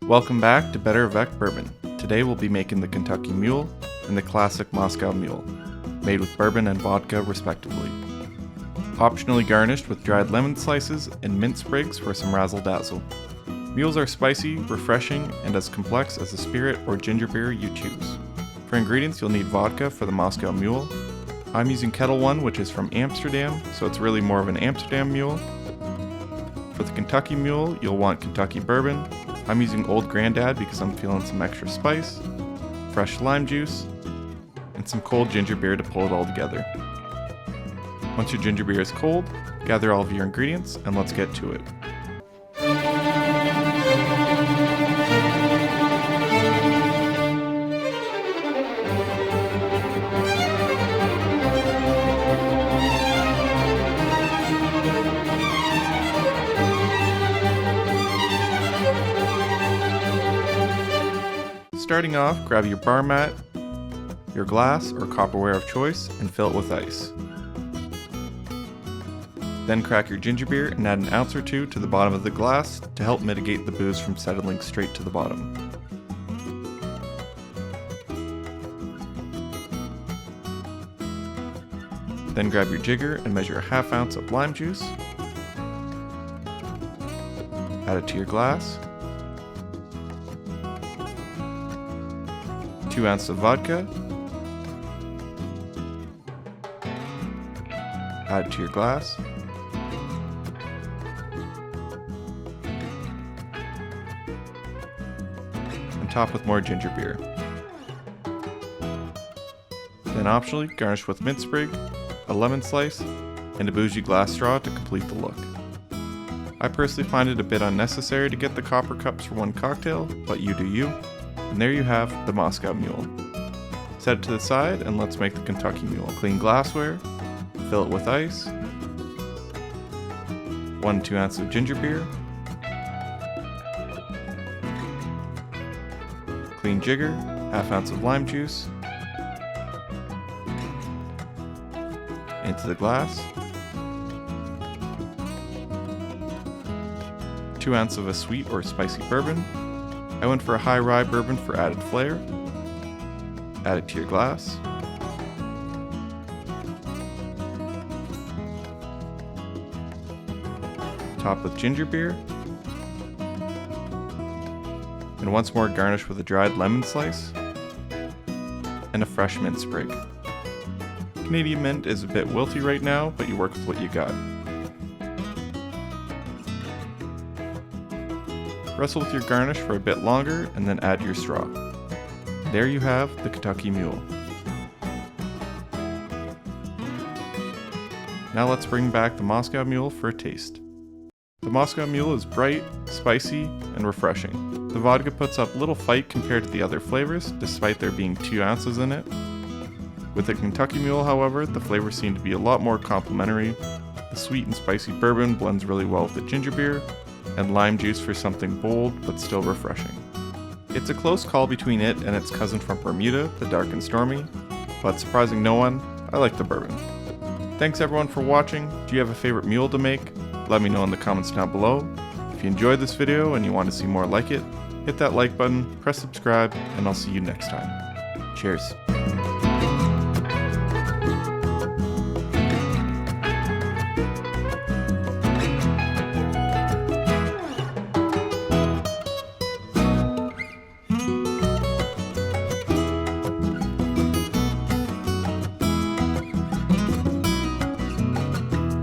Welcome back to BetterAvecBourbon. Today we'll be making the Kentucky Mule and the classic Moscow Mule, made with bourbon and vodka respectively. Optionally garnished with dried lemon slices and mint sprigs for some razzle dazzle. Mules are spicy, refreshing, and as complex as a spirit or ginger beer you choose. For ingredients you'll need vodka for the Moscow Mule. I'm using Ketel One, which is from Amsterdam, so it's really more of an Amsterdam Mule. For the Kentucky Mule, you'll want Kentucky bourbon. I'm using Old Grandad because I'm feeling some extra spice, fresh lime juice, and some cold ginger beer to pull it all together. Once your ginger beer is cold, gather all of your ingredients and let's get to it. Starting off, grab your bar mat, your glass or copperware of choice, and fill it with ice. Then crack your ginger beer and add an ounce or two to the bottom of the glass to help mitigate the booze from settling straight to the bottom. Then grab your jigger and measure a half ounce of lime juice. Add it to your glass. 2 ounces of vodka. Add it to your glass. And top with more ginger beer. Then optionally garnish with mint sprig, a lemon slice, and a bougie glass straw to complete the look. I personally find it a bit unnecessary to get the copper cups for one cocktail, but you do you. And there you have the Moscow Mule. Set it to the side and let's make the Kentucky Mule. Clean glassware, fill it with ice, 1 to 2 ounces of ginger beer, clean jigger, half ounce of lime juice, into the glass, 2 ounces of a sweet or spicy bourbon. I went for a high rye bourbon for added flair. Add it to your glass. Top with ginger beer. And once more garnish with a dried lemon slice and a fresh mint sprig. Canadian mint is a bit wilty right now, but you work with what you got. Wrestle with your garnish for a bit longer and then add your straw. There you have the Kentucky Mule. Now let's bring back the Moscow Mule for a taste. The Moscow Mule is bright, spicy, and refreshing. The vodka puts up little fight compared to the other flavors, despite there being 2 ounces in it. With the Kentucky Mule, however, the flavors seem to be a lot more complementary. The sweet and spicy bourbon blends really well with the ginger beer, and lime juice for something bold but still refreshing. It's a close call between it and its cousin from Bermuda, the Dark and Stormy, but surprising no one, I like the bourbon. Thanks everyone for watching. Do you have a favorite mule to make? Let me know in the comments down below. If you enjoyed this video and you want to see more like it, hit that like button, press subscribe, and I'll see you next time. Cheers.